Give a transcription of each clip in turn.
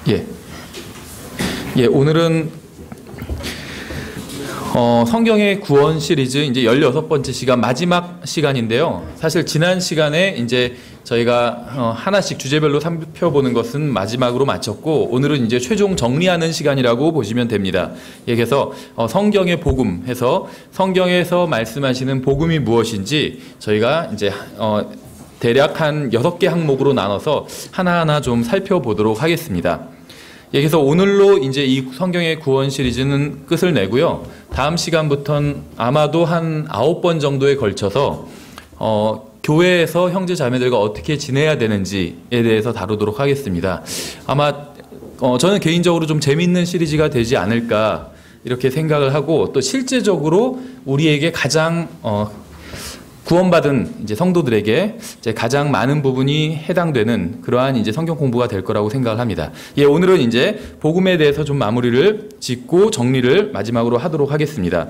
예. 예, 오늘은 성경의 구원 시리즈 이제 16번째 시간, 마지막 시간인데요. 사실 지난 시간에 이제 저희가 하나씩 주제별로 살펴보는 것은 마지막으로 마쳤고, 오늘은 이제 최종 정리하는 시간이라고 보시면 됩니다. 예, 그래서 성경의 복음 해서 성경에서 말씀하시는 복음이 무엇인지 저희가 이제 대략 한 6개 항목으로 나눠서 하나하나 좀 살펴보도록 하겠습니다. 예, 그래서 오늘로 이제 이 성경의 구원 시리즈는 끝을 내고요. 다음 시간부터는 아마도 한 9번 정도에 걸쳐서 교회에서 형제 자매들과 어떻게 지내야 되는지에 대해서 다루도록 하겠습니다. 아마 저는 개인적으로 좀 재밌는 시리즈가 되지 않을까 이렇게 생각을 하고, 또 실제적으로 우리에게 가장 구원받은 이제 성도들에게 이제 가장 많은 부분이 해당되는 그러한 이제 성경 공부가 될 거라고 생각을 합니다. 예, 오늘은 이제 복음에 대해서 좀 마무리를 짓고 정리를 마지막으로 하도록 하겠습니다.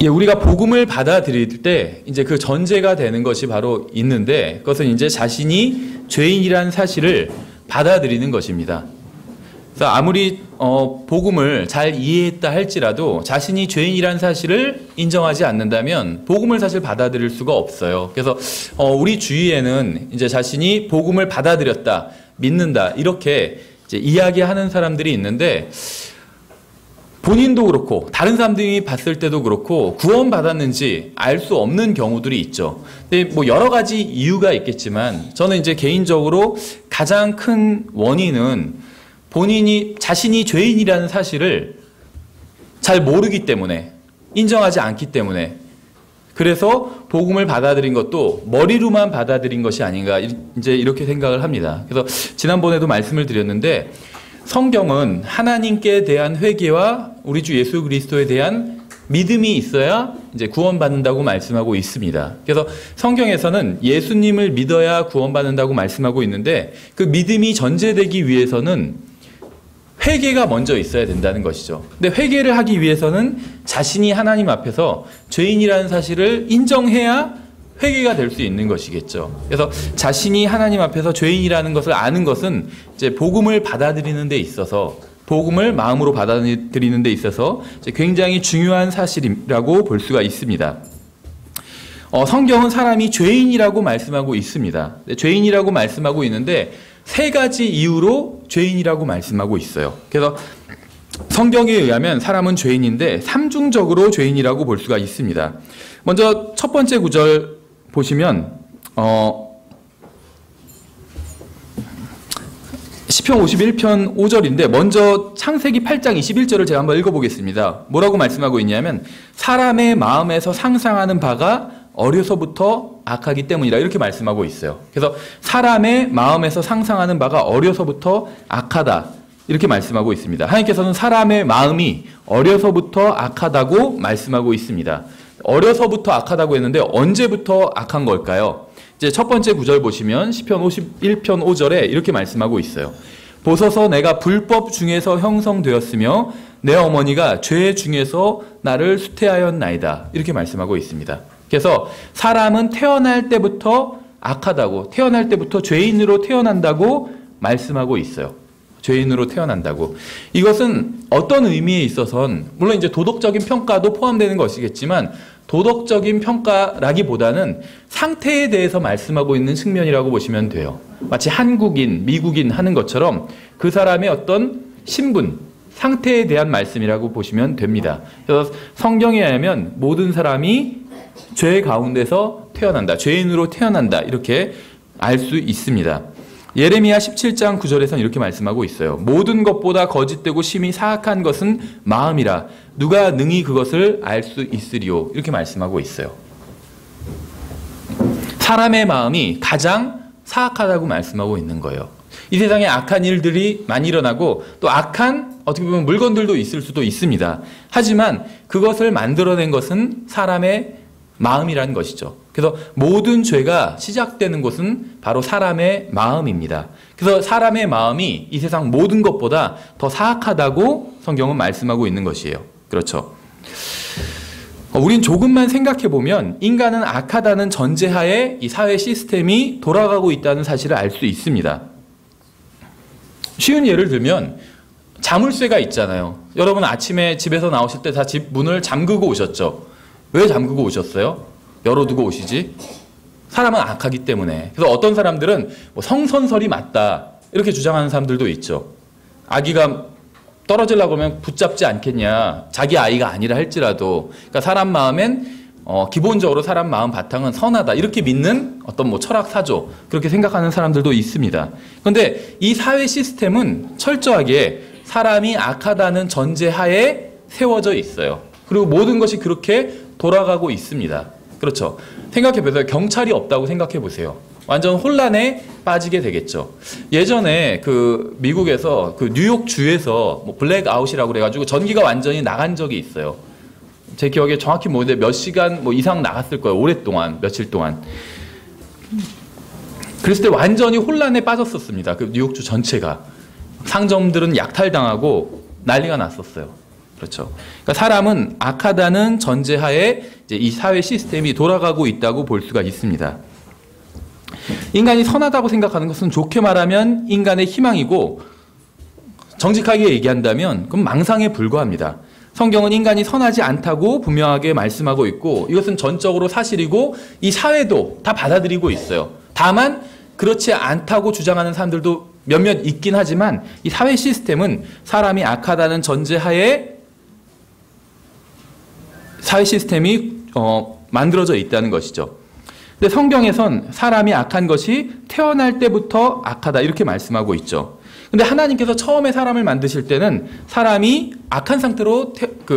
예, 우리가 복음을 받아들일 때 이제 그 전제가 되는 것이 바로 있는데, 그것은 이제 자신이 죄인이라는 사실을 받아들이는 것입니다. 그래서 아무리 복음을 잘 이해했다 할지라도 자신이 죄인이라는 사실을 인정하지 않는다면 복음을 사실 받아들일 수가 없어요. 그래서 우리 주위에는 이제 자신이 복음을 받아들였다, 믿는다 이렇게 이제 이야기하는 사람들이 있는데, 본인도 그렇고 다른 사람들이 봤을 때도 그렇고 구원받았는지 알 수 없는 경우들이 있죠. 근데 뭐 여러 가지 이유가 있겠지만, 저는 이제 개인적으로 가장 큰 원인은 본인이 자신이 죄인이라는 사실을 잘 모르기 때문에, 인정하지 않기 때문에, 그래서 복음을 받아들인 것도 머리로만 받아들인 것이 아닌가 이제 이렇게 생각을 합니다. 그래서 지난번에도 말씀을 드렸는데, 성경은 하나님께 대한 회개와 우리 주 예수 그리스도에 대한 믿음이 있어야 이제 구원받는다고 말씀하고 있습니다. 그래서 성경에서는 예수님을 믿어야 구원받는다고 말씀하고 있는데, 그 믿음이 전제되기 위해서는 회개가 먼저 있어야 된다는 것이죠. 근데 회개를 하기 위해서는 자신이 하나님 앞에서 죄인이라는 사실을 인정해야 회개가 될 수 있는 것이겠죠. 그래서 자신이 하나님 앞에서 죄인이라는 것을 아는 것은 이제 복음을 받아들이는 데 있어서, 복음을 마음으로 받아들이는 데 있어서 이제 굉장히 중요한 사실이라고 볼 수가 있습니다. 성경은 사람이 죄인이라고 말씀하고 있습니다. 죄인이라고 말씀하고 있는데 3가지 이유로 죄인이라고 말씀하고 있어요. 그래서 성경에 의하면 사람은 죄인인데 3중적으로 죄인이라고 볼 수가 있습니다. 먼저 첫 번째 구절 보시면 시편 51편 5절인데, 먼저 창세기 8장 21절을 제가 한번 읽어보겠습니다. 뭐라고 말씀하고 있냐면, 사람의 마음에서 상상하는 바가 어려서부터 악하기 때문이라 이렇게 말씀하고 있어요. 그래서 사람의 마음에서 상상하는 바가 어려서부터 악하다 이렇게 말씀하고 있습니다. 하나님께서는 사람의 마음이 어려서부터 악하다고 말씀하고 있습니다. 어려서부터 악하다고 했는데 언제부터 악한 걸까요? 이제 첫 번째 구절 보시면 시편 51편 5절에 이렇게 말씀하고 있어요. 보소서 내가 불법 중에서 형성되었으며 내 어머니가 죄 중에서 나를 수태하였나이다 이렇게 말씀하고 있습니다. 그래서 사람은 태어날 때부터 악하다고, 태어날 때부터 죄인으로 태어난다고 말씀하고 있어요. 죄인으로 태어난다고. 이것은 어떤 의미에 있어서는 물론 이제 도덕적인 평가도 포함되는 것이겠지만, 도덕적인 평가라기보다는 상태에 대해서 말씀하고 있는 측면이라고 보시면 돼요. 마치 한국인, 미국인 하는 것처럼 그 사람의 어떤 신분, 상태에 대한 말씀이라고 보시면 됩니다. 그래서 성경에 의하면 모든 사람이 죄 가운데서 태어난다, 죄인으로 태어난다 이렇게 알 수 있습니다. 예레미야 17장 9절에서는 이렇게 말씀하고 있어요. 모든 것보다 거짓되고 심히 사악한 것은 마음이라 누가 능히 그것을 알 수 있으리요 이렇게 말씀하고 있어요. 사람의 마음이 가장 사악하다고 말씀하고 있는 거예요. 이 세상에 악한 일들이 많이 일어나고 또 악한 어떻게 보면 물건들도 있을 수도 있습니다. 하지만 그것을 만들어낸 것은 사람의 마음이라는 것이죠. 그래서 모든 죄가 시작되는 곳은 바로 사람의 마음입니다. 그래서 사람의 마음이 이 세상 모든 것보다 더 사악하다고 성경은 말씀하고 있는 것이에요. 그렇죠. 우린 조금만 생각해 보면 인간은 악하다는 전제하에 이 사회 시스템이 돌아가고 있다는 사실을 알 수 있습니다. 쉬운 예를 들면 자물쇠가 있잖아요. 여러분 아침에 집에서 나오실 때 다 집 문을 잠그고 오셨죠? 왜 잠그고 오셨어요? 열어두고 오시지? 사람은 악하기 때문에. 그래서 어떤 사람들은 뭐 성선설이 맞다 이렇게 주장하는 사람들도 있죠. 아기가 떨어지려고 하면 붙잡지 않겠냐. 자기 아이가 아니라 할지라도. 그러니까 사람 마음엔 기본적으로 사람 마음 바탕은 선하다. 이렇게 믿는 어떤 뭐 철학 사조 그렇게 생각하는 사람들도 있습니다. 그런데 이 사회 시스템은 철저하게 사람이 악하다는 전제하에 세워져 있어요. 그리고 모든 것이 그렇게 돌아가고 있습니다. 그렇죠. 생각해 보세요. 경찰이 없다고 생각해 보세요. 완전 혼란에 빠지게 되겠죠. 예전에 그 미국에서 그 뉴욕주에서 뭐 블랙아웃이라고 그래가지고 전기가 완전히 나간 적이 있어요. 제 기억에 정확히 모르는데 몇 시간 뭐 이상 나갔을 거예요. 오랫동안, 며칠 동안. 그랬을 때 완전히 혼란에 빠졌었습니다. 그 뉴욕주 전체가. 상점들은 약탈당하고 난리가 났었어요. 그렇죠. 그러니까 사람은 악하다는 전제하에 이제 이 사회 시스템이 돌아가고 있다고 볼 수가 있습니다. 인간이 선하다고 생각하는 것은 좋게 말하면 인간의 희망이고 정직하게 얘기한다면 그건 망상에 불과합니다. 성경은 인간이 선하지 않다고 분명하게 말씀하고 있고 이것은 전적으로 사실이고 이 사회도 다 받아들이고 있어요. 다만 그렇지 않다고 주장하는 사람들도 몇몇 있긴 하지만 이 사회 시스템은 사람이 악하다는 전제하에 사회 시스템이 만들어져 있다는 것이죠. 근데 성경에선 사람이 악한 것이 태어날 때부터 악하다 이렇게 말씀하고 있죠. 근데 하나님께서 처음에 사람을 만드실 때는 사람이 악한 상태로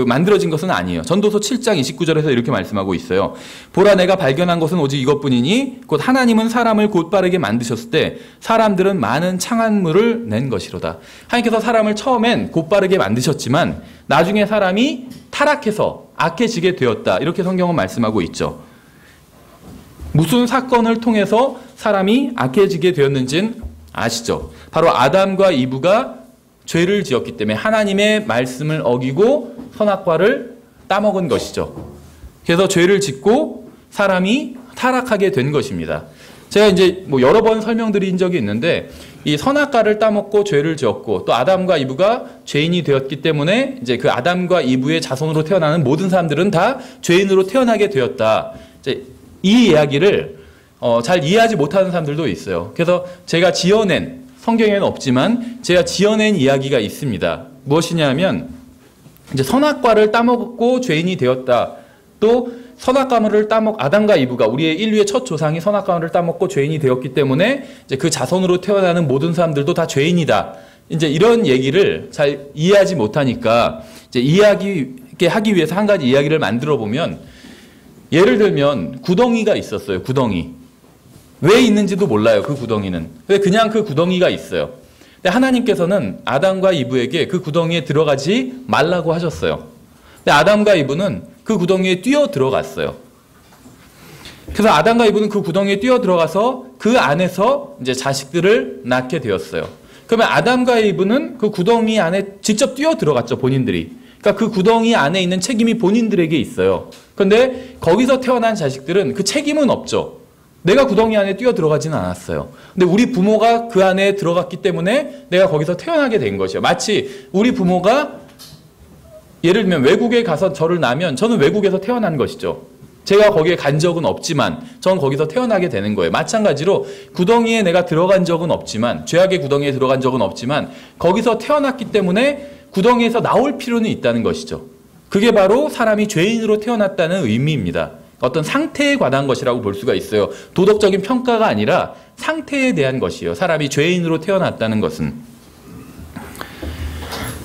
만들어진 것은 아니에요. 전도서 7장 29절에서 이렇게 말씀하고 있어요. 보라 내가 발견한 것은 오직 이것뿐이니 곧 하나님은 사람을 곧바르게 만드셨을 때 사람들은 많은 창한물을 낸 것이로다. 하나님께서 사람을 처음엔 곧바르게 만드셨지만 나중에 사람이 타락해서 악해지게 되었다. 이렇게 성경은 말씀하고 있죠. 무슨 사건을 통해서 사람이 악해지게 되었는지는 아시죠? 바로 아담과 이브가 죄를 지었기 때문에 하나님의 말씀을 어기고 선악과를 따먹은 것이죠. 그래서 죄를 짓고 사람이 타락하게 된 것입니다. 제가 이제 뭐 여러 번 설명드린 적이 있는데 이 선악과를 따먹고 죄를 지었고 또 아담과 이브가 죄인이 되었기 때문에 이제 그 아담과 이브의 자손으로 태어나는 모든 사람들은 다 죄인으로 태어나게 되었다. 이제 이 이야기를 잘 이해하지 못하는 사람들도 있어요. 그래서 제가 지어낸 성경에는 없지만 제가 지어낸 이야기가 있습니다. 무엇이냐면 이제 선악과를 따먹고 죄인이 되었다. 또 선악과를 아담과 이브가 우리의 인류의 첫 조상이 선악과를 따먹고 죄인이 되었기 때문에 이제 그 자손으로 태어나는 모든 사람들도 다 죄인이다. 이제 이런 얘기를 잘 이해하지 못하니까 이제 이해하게 하기 위해서 한 가지 이야기를 만들어 보면 예를 들면 구덩이가 있었어요. 구덩이. 왜 있는지도 몰라요. 그 구덩이는. 왜 그냥 그 구덩이가 있어요. 근데 하나님께서는 아담과 이브에게 그 구덩이에 들어가지 말라고 하셨어요. 근데 아담과 이브는 그 구덩이에 뛰어 들어갔어요. 그래서 아담과 이브는 그 구덩이에 뛰어 들어가서 그 안에서 이제 자식들을 낳게 되었어요. 그러면 아담과 이브는 그 구덩이 안에 직접 뛰어 들어갔죠. 본인들이. 그러니까 그 구덩이 안에 있는 책임이 본인들에게 있어요. 그런데 거기서 태어난 자식들은 그 책임은 없죠. 내가 구덩이 안에 뛰어 들어가지는 않았어요. 근데 우리 부모가 그 안에 들어갔기 때문에 내가 거기서 태어나게 된 것이에요. 마치 우리 부모가 예를 들면 외국에 가서 저를 낳으면 저는 외국에서 태어난 것이죠. 제가 거기에 간 적은 없지만 저는 거기서 태어나게 되는 거예요. 마찬가지로 구덩이에 내가 들어간 적은 없지만 죄악의 구덩이에 들어간 적은 없지만 거기서 태어났기 때문에 구덩이에서 나올 필요는 있다는 것이죠. 그게 바로 사람이 죄인으로 태어났다는 의미입니다. 어떤 상태에 관한 것이라고 볼 수가 있어요. 도덕적인 평가가 아니라 상태에 대한 것이에요. 사람이 죄인으로 태어났다는 것은.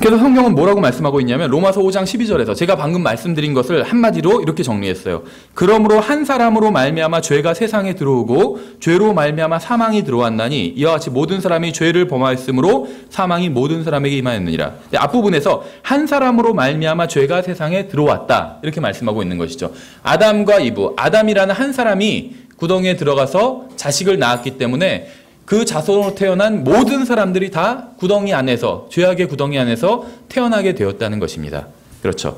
그래서 성경은 뭐라고 말씀하고 있냐면 로마서 5장 12절에서 제가 방금 말씀드린 것을 한마디로 이렇게 정리했어요. 그러므로 한 사람으로 말미암아 죄가 세상에 들어오고 죄로 말미암아 사망이 들어왔나니 이와 같이 모든 사람이 죄를 범하였으므로 사망이 모든 사람에게 임하였느니라. 앞부분에서 한 사람으로 말미암아 죄가 세상에 들어왔다 이렇게 말씀하고 있는 것이죠. 아담과 이브, 아담이라는 한 사람이 구덩이에 들어가서 자식을 낳았기 때문에 그 자손으로 태어난 모든 사람들이 다 구덩이 안에서 죄악의 구덩이 안에서 태어나게 되었다는 것입니다. 그렇죠.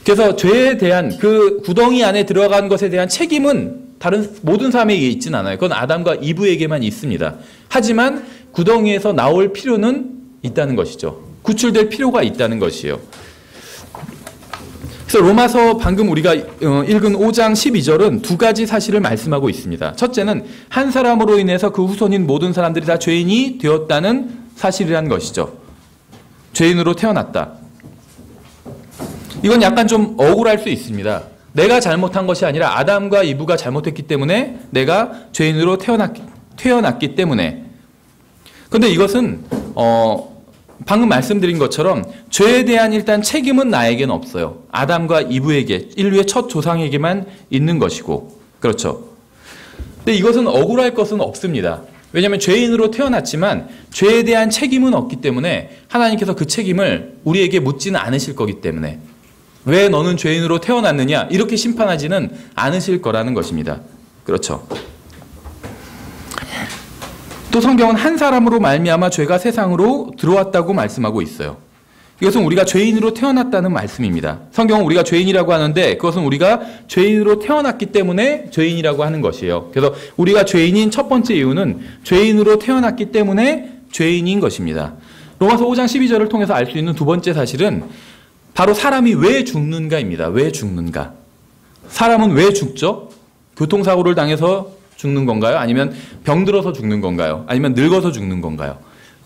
그래서 죄에 대한 그 구덩이 안에 들어간 것에 대한 책임은 다른 모든 사람에게 있지는 않아요. 그건 아담과 이브에게만 있습니다. 하지만 구덩이에서 나올 필요는 있다는 것이죠. 구출될 필요가 있다는 것이에요. 그래서 로마서 방금 우리가 읽은 5장 12절은 두 가지 사실을 말씀하고 있습니다. 첫째는 한 사람으로 인해서 그 후손인 모든 사람들이 다 죄인이 되었다는 사실이라는 것이죠. 죄인으로 태어났다. 이건 약간 좀 억울할 수 있습니다. 내가 잘못한 것이 아니라 아담과 이브가 잘못했기 때문에 내가 죄인으로 태어났기 때문에. 그런데 이것은 방금 말씀드린 것처럼 죄에 대한 일단 책임은 나에게는 없어요. 아담과 이브에게, 인류의 첫 조상에게만 있는 것이고, 그렇죠. 근데 이것은 억울할 것은 없습니다. 왜냐하면 죄인으로 태어났지만 죄에 대한 책임은 없기 때문에 하나님께서 그 책임을 우리에게 묻지는 않으실 거기 때문에, 왜 너는 죄인으로 태어났느냐 이렇게 심판하지는 않으실 거라는 것입니다. 그렇죠. 또 성경은 한 사람으로 말미암아 죄가 세상으로 들어왔다고 말씀하고 있어요. 이것은 우리가 죄인으로 태어났다는 말씀입니다. 성경은 우리가 죄인이라고 하는데 그것은 우리가 죄인으로 태어났기 때문에 죄인이라고 하는 것이에요. 그래서 우리가 죄인인 첫 번째 이유는 죄인으로 태어났기 때문에 죄인인 것입니다. 로마서 5장 12절을 통해서 알 수 있는 두 번째 사실은 바로 사람이 왜 죽는가입니다. 왜 죽는가? 사람은 왜 죽죠? 교통사고를 당해서 죽는 건가요? 아니면 병들어서 죽는 건가요? 아니면 늙어서 죽는 건가요?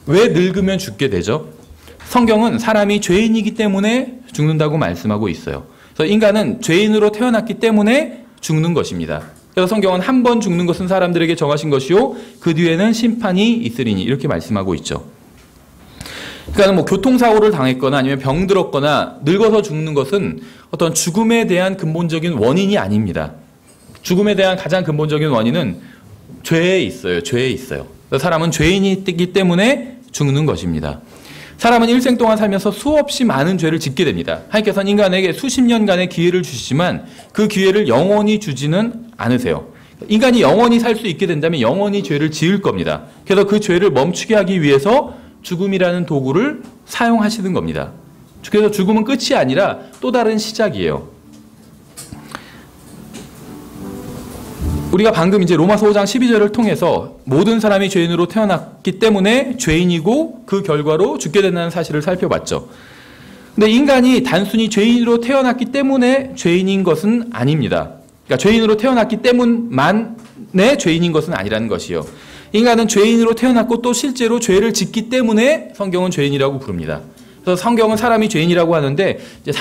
왜 늙으면 죽게 되죠? 성경은 사람이 죄인이기 때문에 죽는다고 말씀하고 있어요. 그래서 인간은 죄인으로 태어났기 때문에 죽는 것입니다. 그래서 성경은 한 번 죽는 것은 사람들에게 정하신 것이요 그 뒤에는 심판이 있으리니 이렇게 말씀하고 있죠. 그러니까 뭐 교통사고를 당했거나 아니면 병들었거나 늙어서 죽는 것은 어떤 죽음에 대한 근본적인 원인이 아닙니다. 죽음에 대한 가장 근본적인 원인은 죄에 있어요. 죄에 있어요. 사람은 죄인이기 때문에 죽는 것입니다. 사람은 일생 동안 살면서 수없이 많은 죄를 짓게 됩니다. 하나님께서는 인간에게 수십 년간의 기회를 주시지만 그 기회를 영원히 주지는 않으세요. 인간이 영원히 살 수 있게 된다면 영원히 죄를 지을 겁니다. 그래서 그 죄를 멈추게 하기 위해서 죽음이라는 도구를 사용하시는 겁니다. 그래서 죽음은 끝이 아니라 또 다른 시작이에요. 우리가 방금 이제 로마서 5장 12절을 통해서 모든 사람이 죄인으로 태어났기 때문에 죄인이고 그 결과로 죽게 된다는 사실을 살펴봤죠. 근데 인간이 단순히 죄인으로 태어났기 때문에 죄인인 것은 아닙니다. 그러니까 죄인으로 태어났기 때문만의 죄인인 것은 아니라는 것이요. 인간은 죄인으로 태어났고 또 실제로 죄를 짓기 때문에 성경은 죄인이라고 부릅니다. 그래서 성경은 사람이 죄인이라고 하는데 이제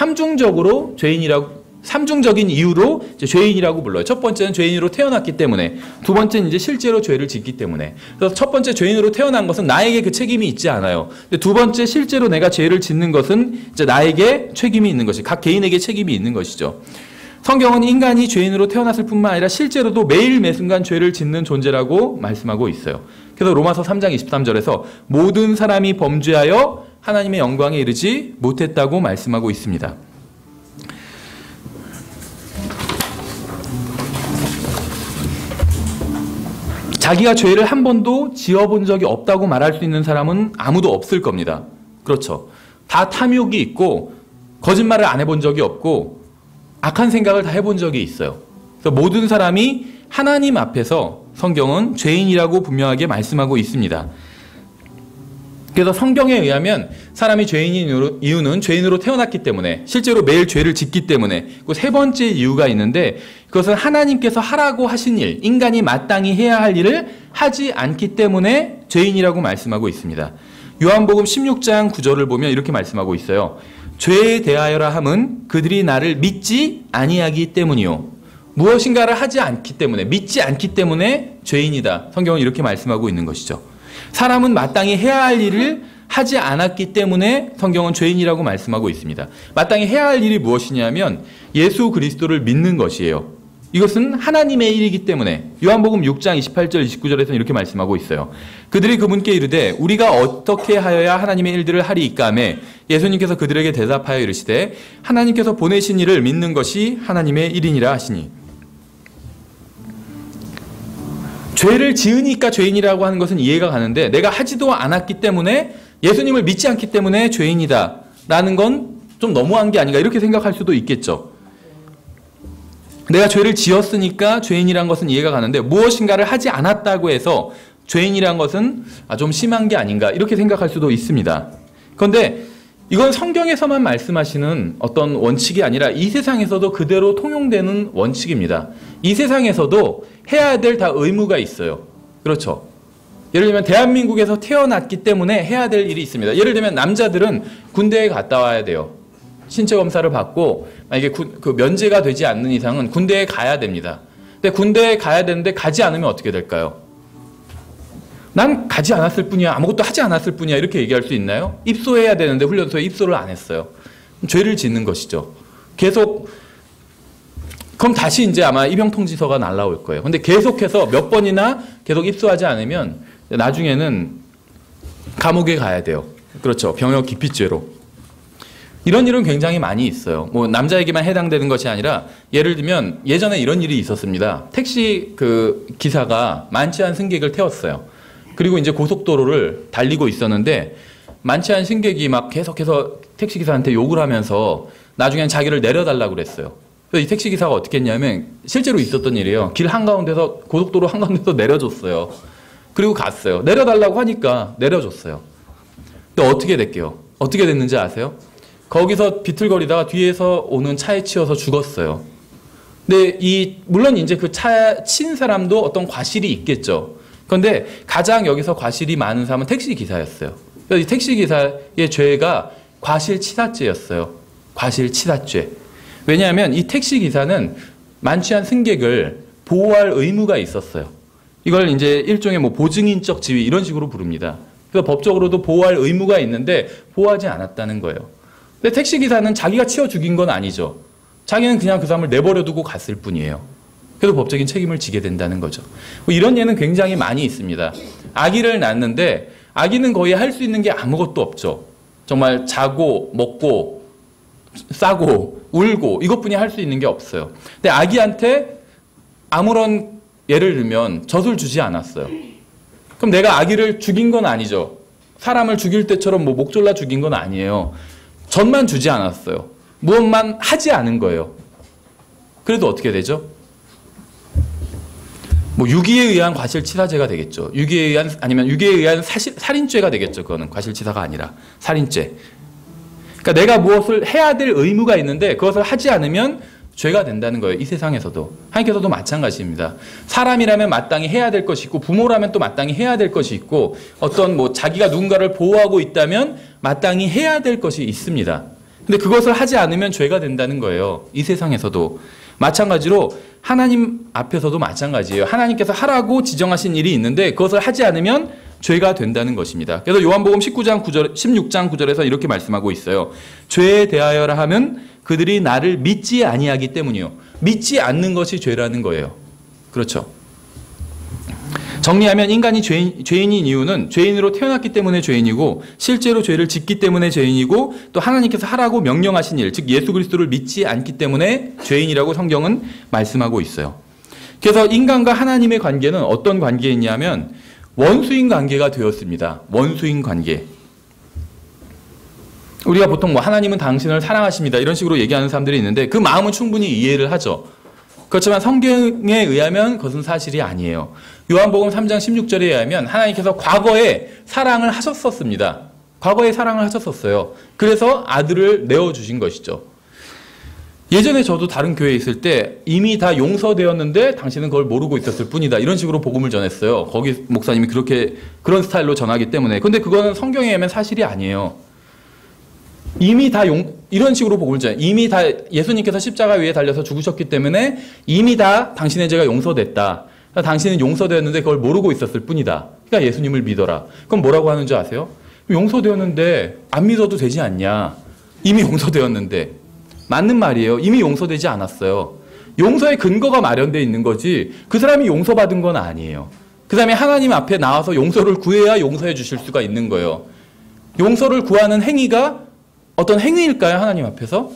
삼중적인 이유로 이제 죄인이라고 불러요. 첫 번째는 죄인으로 태어났기 때문에, 두 번째는 이제 실제로 죄를 짓기 때문에. 그래서 첫 번째 죄인으로 태어난 것은 나에게 그 책임이 있지 않아요. 근데 두 번째 실제로 내가 죄를 짓는 것은 이제 나에게 책임이 있는 것이, 각 개인에게 책임이 있는 것이죠. 성경은 인간이 죄인으로 태어났을 뿐만 아니라 실제로도 매일 매순간 죄를 짓는 존재라고 말씀하고 있어요. 그래서 로마서 3장 23절에서 모든 사람이 범죄하여 하나님의 영광에 이르지 못했다고 말씀하고 있습니다. 자기가 죄를 한 번도 지어본 적이 없다고 말할 수 있는 사람은 아무도 없을 겁니다. 그렇죠. 다 탐욕이 있고 거짓말을 안 해본 적이 없고 악한 생각을 다 해본 적이 있어요. 그래서 모든 사람이 하나님 앞에서 성경은 죄인이라고 분명하게 말씀하고 있습니다. 그래서 성경에 의하면 사람이 죄인인 이유는 죄인으로 태어났기 때문에, 실제로 매일 죄를 짓기 때문에, 그 세 번째 이유가 있는데 그것은 하나님께서 하라고 하신 일, 인간이 마땅히 해야 할 일을 하지 않기 때문에 죄인이라고 말씀하고 있습니다. 요한복음 16장 9절을 보면 이렇게 말씀하고 있어요. 죄에 대하여라 함은 그들이 나를 믿지 아니하기 때문이요. 무엇인가를 하지 않기 때문에, 믿지 않기 때문에 죄인이다. 성경은 이렇게 말씀하고 있는 것이죠. 사람은 마땅히 해야 할 일을 하지 않았기 때문에 성경은 죄인이라고 말씀하고 있습니다. 마땅히 해야 할 일이 무엇이냐면 예수 그리스도를 믿는 것이에요. 이것은 하나님의 일이기 때문에 요한복음 6장 28절 29절에서는 이렇게 말씀하고 있어요. 그들이 그분께 이르되 우리가 어떻게 하여야 하나님의 일들을 하리이까 하매 예수님께서 그들에게 대답하여 이르시되 하나님께서 보내신 이를 믿는 것이 하나님의 일이니라 하시니. 죄를 지으니까 죄인이라고 하는 것은 이해가 가는데 내가 하지도 않았기 때문에, 예수님을 믿지 않기 때문에 죄인이다 라는 건 좀 너무한 게 아닌가 이렇게 생각할 수도 있겠죠. 내가 죄를 지었으니까 죄인이란 것은 이해가 가는데 무엇인가를 하지 않았다고 해서 죄인이란 것은 좀 심한 게 아닌가 이렇게 생각할 수도 있습니다. 그런데 이건 성경에서만 말씀하시는 어떤 원칙이 아니라 이 세상에서도 그대로 통용되는 원칙입니다. 이 세상에서도 해야 될 다 의무가 있어요. 그렇죠. 예를 들면 대한민국에서 태어났기 때문에 해야 될 일이 있습니다. 예를 들면 남자들은 군대에 갔다 와야 돼요. 신체 검사를 받고 만약에 그 면제가 되지 않는 이상은 군대에 가야 됩니다. 근데 군대에 가야 되는데 가지 않으면 어떻게 될까요? 난 가지 않았을 뿐이야. 아무것도 하지 않았을 뿐이야. 이렇게 얘기할 수 있나요? 입소해야 되는데 훈련소에 입소를 안 했어요. 죄를 짓는 것이죠. 계속 그럼 다시 이제 아마 입영통지서가 날라올 거예요. 근데 계속해서 몇 번이나 계속 입소하지 않으면 나중에는 감옥에 가야 돼요. 그렇죠. 병역 기피죄로. 이런 일은 굉장히 많이 있어요. 뭐 남자에게만 해당되는 것이 아니라 예를 들면 예전에 이런 일이 있었습니다. 택시 그 기사가 많지 않은 승객을 태웠어요. 그리고 이제 고속도로를 달리고 있었는데 많지 않은 승객이 막 계속해서 택시기사한테 욕을 하면서 나중엔 자기를 내려달라고 그랬어요. 그래서 이 택시기사가 어떻게 했냐면 실제로 있었던 일이에요. 길 한가운데서 고속도로 한가운데서 내려줬어요. 그리고 갔어요. 내려달라고 하니까 내려줬어요. 근데 어떻게 됐게요? 어떻게 됐는지 아세요? 거기서 비틀거리다가 뒤에서 오는 차에 치여서 죽었어요. 근데 물론 이제 그 차 친 사람도 어떤 과실이 있겠죠. 그런데 가장 여기서 과실이 많은 사람은 택시기사였어요. 이 택시기사의 죄가 과실치사죄였어요. 과실치사죄. 왜냐하면 이 택시기사는 많지 않은 승객을 보호할 의무가 있었어요. 이걸 이제 일종의 뭐 보증인적 지위 이런 식으로 부릅니다. 그래서 법적으로도 보호할 의무가 있는데 보호하지 않았다는 거예요. 근데 택시기사는 자기가 치워 죽인 건 아니죠. 자기는 그냥 그 사람을 내버려 두고 갔을 뿐이에요. 그래서 법적인 책임을 지게 된다는 거죠. 뭐 이런 예는 굉장히 많이 있습니다. 아기를 낳는데 아기는 거의 할 수 있는 게 아무것도 없죠. 정말 자고 먹고 싸고 울고 이것뿐이 할 수 있는 게 없어요. 근데 아기한테 아무런 예를 들면 젖을 주지 않았어요. 그럼 내가 아기를 죽인 건 아니죠. 사람을 죽일 때처럼 뭐 목 졸라 죽인 건 아니에요. 젖만 주지 않았어요. 무엇만 하지 않은 거예요. 그래도 어떻게 되죠? 뭐 유기에 의한 과실치사죄가 되겠죠. 유기에 의한 아니면 유기에 의한 살인죄가 되겠죠. 그거는 과실치사가 아니라 살인죄. 그러니까 내가 무엇을 해야 될 의무가 있는데 그것을 하지 않으면 죄가 된다는 거예요. 이 세상에서도. 하나님께서도 마찬가지입니다. 사람이라면 마땅히 해야 될 것이 있고 부모라면 또 마땅히 해야 될 것이 있고 어떤 뭐 자기가 누군가를 보호하고 있다면 마땅히 해야 될 것이 있습니다. 근데 그것을 하지 않으면 죄가 된다는 거예요. 이 세상에서도. 마찬가지로 하나님 앞에서도 마찬가지예요. 하나님께서 하라고 지정하신 일이 있는데 그것을 하지 않으면 죄가 된다는 것입니다. 그래서 요한복음 16장 9절에서 이렇게 말씀하고 있어요. 죄에 대하여라 하면 그들이 나를 믿지 아니하기 때문이요. 믿지 않는 것이 죄라는 거예요. 그렇죠. 정리하면 인간이 죄인인 이유는 죄인으로 태어났기 때문에 죄인이고 실제로 죄를 짓기 때문에 죄인이고 또 하나님께서 하라고 명령하신 일, 즉 예수 그리스도를 믿지 않기 때문에 죄인이라고 성경은 말씀하고 있어요. 그래서 인간과 하나님의 관계는 어떤 관계이냐면 원수인 관계가 되었습니다. 원수인 관계. 우리가 보통 뭐 하나님은 당신을 사랑하십니다 이런 식으로 얘기하는 사람들이 있는데 그 마음은 충분히 이해를 하죠. 그렇지만 성경에 의하면 그것은 사실이 아니에요. 요한복음 3장 16절에 의하면 하나님께서 과거에 사랑을 하셨었습니다. 과거에 사랑을 하셨었어요. 그래서 아들을 내어주신 것이죠. 예전에 저도 다른 교회에 있을 때 이미 다 용서되었는데 당신은 그걸 모르고 있었을 뿐이다. 이런 식으로 복음을 전했어요. 거기 목사님이 그런 스타일로 전하기 때문에. 근데 그거는 성경에 의하면 사실이 아니에요. 이미 다 이런 식으로 복음을 전해요. 이미 다 예수님께서 십자가 위에 달려서 죽으셨기 때문에 이미 다 당신의 죄가 용서됐다. 당신은 용서되었는데 그걸 모르고 있었을 뿐이다. 그러니까 예수님을 믿어라. 그럼 뭐라고 하는 줄 아세요? 용서되었는데 안 믿어도 되지 않냐. 이미 용서되었는데. 맞는 말이에요. 이미 용서되지 않았어요. 용서의 근거가 마련되어 있는 거지 그 사람이 용서받은 건 아니에요. 그 사람이 하나님 앞에 나와서 용서를 구해야 용서해 주실 수가 있는 거예요. 용서를 구하는 행위가 어떤 행위일까요? 하나님 앞에서?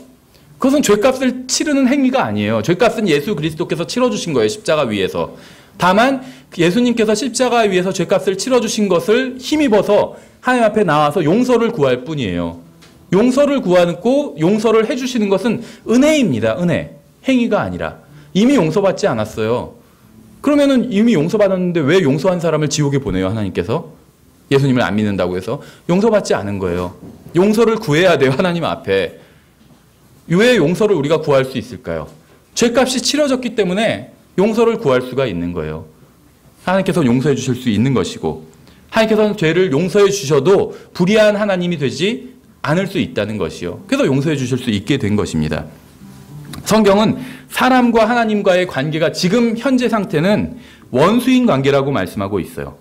그것은 죄값을 치르는 행위가 아니에요. 죄값은 예수 그리스도께서 치러주신 거예요. 십자가 위에서. 다만 예수님께서 십자가 위에서 죄값을 치러주신 것을 힘입어서 하나님 앞에 나와서 용서를 구할 뿐이에요. 용서를 구하고 용서를 해주시는 것은 은혜입니다. 은혜. 행위가 아니라. 이미 용서받지 않았어요. 그러면은 이미 용서받았는데 왜 용서한 사람을 지옥에 보내요, 하나님께서? 예수님을 안 믿는다고 해서 용서받지 않은 거예요. 용서를 구해야 돼요, 하나님 앞에. 왜 용서를 우리가 구할 수 있을까요? 죄값이 치러졌기 때문에 용서를 구할 수가 있는 거예요. 하나님께서 용서해 주실 수 있는 것이고, 하나님께서는 죄를 용서해 주셔도 불의한 하나님이 되지 않을 수 있다는 것이요. 그래서 용서해 주실 수 있게 된 것입니다. 성경은 사람과 하나님과의 관계가 지금 현재 상태는 원수인 관계라고 말씀하고 있어요.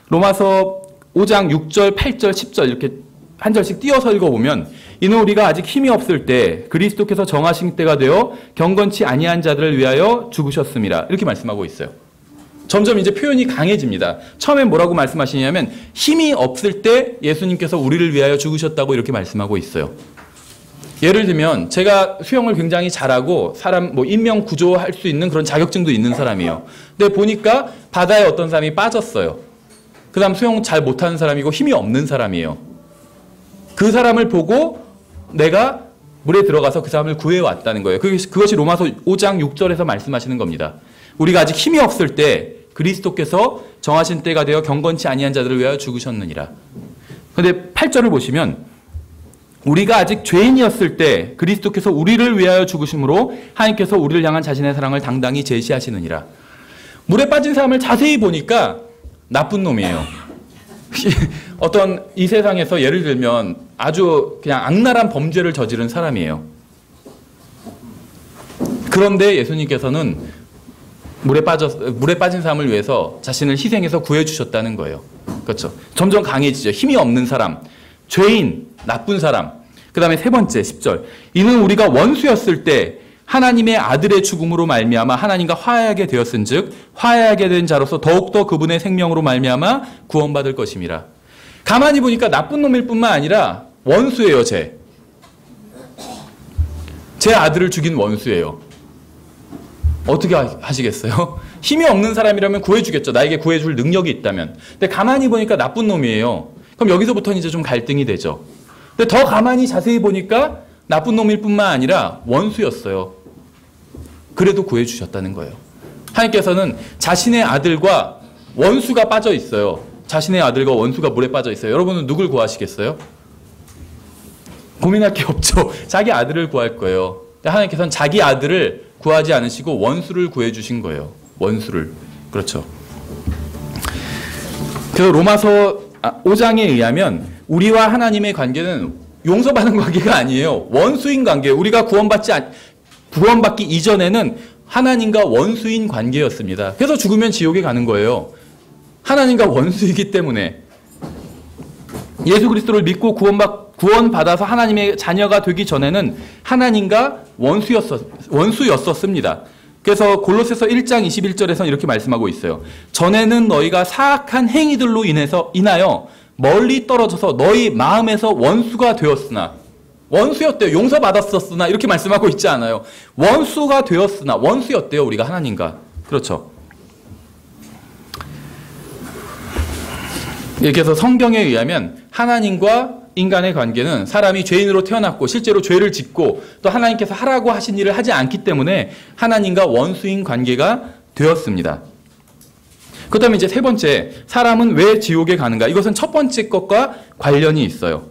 로마서 5장 6절, 8절, 10절 이렇게 한 절씩 띄어서 읽어보면, 이는 우리가 아직 힘이 없을 때 그리스도께서 정하신 때가 되어 경건치 아니한 자들을 위하여 죽으셨음이라, 이렇게 말씀하고 있어요. 점점 이제 표현이 강해집니다. 처음엔 뭐라고 말씀하시냐면 힘이 없을 때 예수님께서 우리를 위하여 죽으셨다고 이렇게 말씀하고 있어요. 예를 들면 제가 수영을 굉장히 잘하고 사람 인명 구조할 수 있는 그런 자격증도 있는 사람이에요. 근데 보니까 바다에 어떤 사람이 빠졌어요. 그 다음 수영 잘 못하는 사람이고 힘이 없는 사람이에요. 그 사람을 보고 내가 물에 들어가서 그 사람을 구해왔다는 거예요. 그것이 로마서 5장 6절에서 말씀하시는 겁니다. 우리가 아직 힘이 없을 때 그리스도께서 정하신 때가 되어 경건치 아니한 자들을 위하여 죽으셨느니라. 그런데 8절을 보시면 우리가 아직 죄인이었을 때 그리스도께서 우리를 위하여 죽으심으로 하나님께서 우리를 향한 자신의 사랑을 당당히 제시하시느니라. 물에 빠진 사람을 자세히 보니까 나쁜 놈이에요. 어떤 이 세상에서 예를 들면 아주 그냥 악랄한 범죄를 저지른 사람이에요. 그런데 예수님께서는 물에 빠진 사람을 위해서 자신을 희생해서 구해주셨다는 거예요. 그렇죠. 점점 강해지죠. 힘이 없는 사람, 죄인, 나쁜 사람. 그 다음에 세 번째 10절. 이는 우리가 원수였을 때 하나님의 아들의 죽음으로 말미암아 하나님과 화해하게 되었은즉 화해하게 된 자로서 더욱더 그분의 생명으로 말미암아 구원받을 것임이라. 가만히 보니까 나쁜 놈일 뿐만 아니라 원수예요. 제 아들을 죽인 원수예요. 어떻게 하시겠어요? 힘이 없는 사람이라면 구해주겠죠. 나에게 구해줄 능력이 있다면. 근데 가만히 보니까 나쁜 놈이에요. 그럼 여기서부터는 이제 좀 갈등이 되죠. 근데 더 가만히 자세히 보니까 나쁜 놈일 뿐만 아니라 원수였어요. 그래도 구해주셨다는 거예요. 하나님께서는 자신의 아들과 원수가 빠져 있어요. 자신의 아들과 원수가 물에 빠져 있어요. 여러분은 누굴 구하시겠어요? 고민할 게 없죠. 자기 아들을 구할 거예요. 근데 하나님께서는 자기 아들을 구하지 않으시고 원수를 구해주신 거예요. 원수를. 그렇죠. 그래서 로마서 5장에 의하면 우리와 하나님의 관계는 용서받는 관계가 아니에요. 원수인 관계예요. 우리가 구원받기 이전에는 하나님과 원수인 관계였습니다. 그래서 죽으면 지옥에 가는 거예요. 하나님과 원수이기 때문에. 예수 그리스도를 믿고 구원받아서 하나님의 자녀가 되기 전에는 하나님과 원수였었습니다. 그래서 골로새서 1장 21절에서는 이렇게 말씀하고 있어요. 전에는 너희가 사악한 행위들로 인하여 멀리 떨어져서 너희 마음에서 원수가 되었으나, 원수였대요. 용서받았었으나 이렇게 말씀하고 있지 않아요. 원수가 되었으나, 원수였대요. 우리가 하나님과. 그렇죠. 이렇게 해서 성경에 의하면 하나님과 인간의 관계는 사람이 죄인으로 태어났고 실제로 죄를 짓고 또 하나님께서 하라고 하신 일을 하지 않기 때문에 하나님과 원수인 관계가 되었습니다. 그렇다면 이제 세 번째, 사람은 왜 지옥에 가는가? 이것은 첫 번째 것과 관련이 있어요.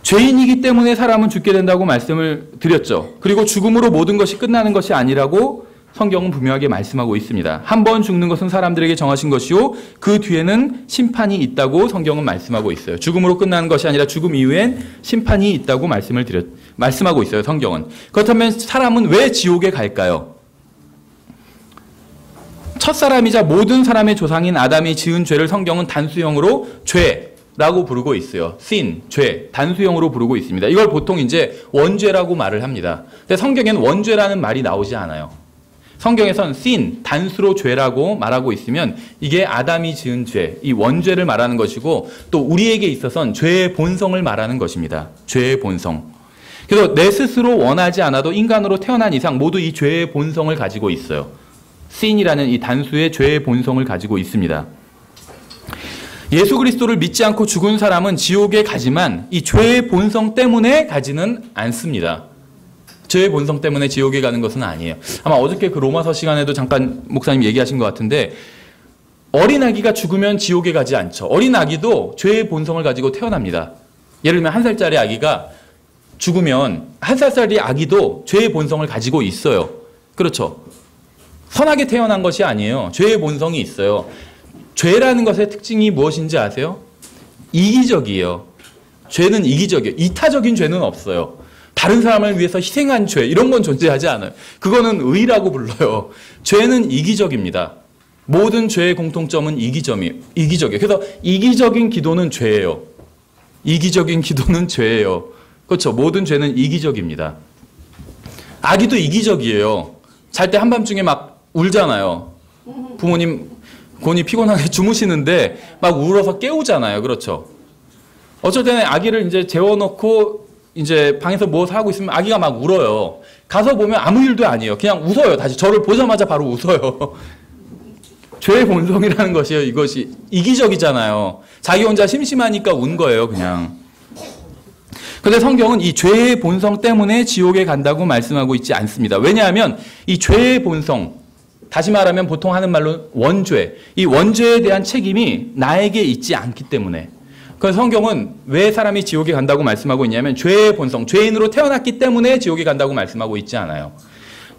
죄인이기 때문에 사람은 죽게 된다고 말씀을 드렸죠. 그리고 죽음으로 모든 것이 끝나는 것이 아니라고 성경은 분명하게 말씀하고 있습니다. 한 번 죽는 것은 사람들에게 정하신 것이요 그 뒤에는 심판이 있다고 성경은 말씀하고 있어요. 죽음으로 끝나는 것이 아니라 죽음 이후엔 심판이 있다고 말씀하고 있어요. 성경은. 그렇다면 사람은 왜 지옥에 갈까요? 첫사람이자 모든 사람의 조상인 아담이 지은 죄를 성경은 단수형으로 죄라고 부르고 있어요. sin, 죄, 단수형으로 부르고 있습니다. 이걸 보통 이제 원죄라고 말을 합니다. 근데 성경에는 원죄라는 말이 나오지 않아요. 성경에선 sin, 단수로 죄라고 말하고 있으면 이게 아담이 지은 죄, 이 원죄를 말하는 것이고 또 우리에게 있어서는 죄의 본성을 말하는 것입니다. 죄의 본성. 그래서 내 스스로 원하지 않아도 인간으로 태어난 이상 모두 이 죄의 본성을 가지고 있어요. sin이라는 이 단수의 죄의 본성을 가지고 있습니다. 예수 그리스도를 믿지 않고 죽은 사람은 지옥에 가지만 이 죄의 본성 때문에 가지는 않습니다. 죄의 본성 때문에 지옥에 가는 것은 아니에요. 아마 어저께 그 로마서 시간에도 잠깐 목사님 얘기하신 것 같은데 어린아기가 죽으면 지옥에 가지 않죠. 어린아기도 죄의 본성을 가지고 태어납니다. 예를 들면 1살짜리 아기가 죽으면 1살짜리 아기도 죄의 본성을 가지고 있어요. 그렇죠. 선하게 태어난 것이 아니에요. 죄의 본성이 있어요. 죄라는 것의 특징이 무엇인지 아세요? 이기적이에요. 죄는 이기적이에요. 이타적인 죄는 없어요. 다른 사람을 위해서 희생한 죄 이런 건 존재하지 않아요. 그거는 의라고 불러요. 죄는 이기적입니다. 모든 죄의 공통점은 이기적이에요. 그래서 이기적인 기도는 죄예요. 이기적인 기도는 죄예요. 그렇죠. 모든 죄는 이기적입니다. 아기도 이기적이에요. 잘 때 한밤중에 막 울잖아요. 부모님 곤히 피곤하게 주무시는데 막 울어서 깨우잖아요. 그렇죠. 어쩔 때는 아기를 이제 재워놓고 이제 방에서 무엇을 하고 있으면 아기가 막 울어요. 가서 보면 아무 일도 아니에요. 그냥 웃어요. 다시 저를 보자마자 바로 웃어요. 죄의 본성이라는 것이요. 이것이 이기적이잖아요. 자기 혼자 심심하니까 운 거예요. 그냥. 그런데 성경은 이 죄의 본성 때문에 지옥에 간다고 말씀하고 있지 않습니다. 왜냐하면 이 죄의 본성, 다시 말하면 보통 하는 말로 원죄, 이 원죄에 대한 책임이 나에게 있지 않기 때문에. 그래서 성경은 왜 사람이 지옥에 간다고 말씀하고 있냐면 죄의 본성, 죄인으로 태어났기 때문에 지옥에 간다고 말씀하고 있지 않아요.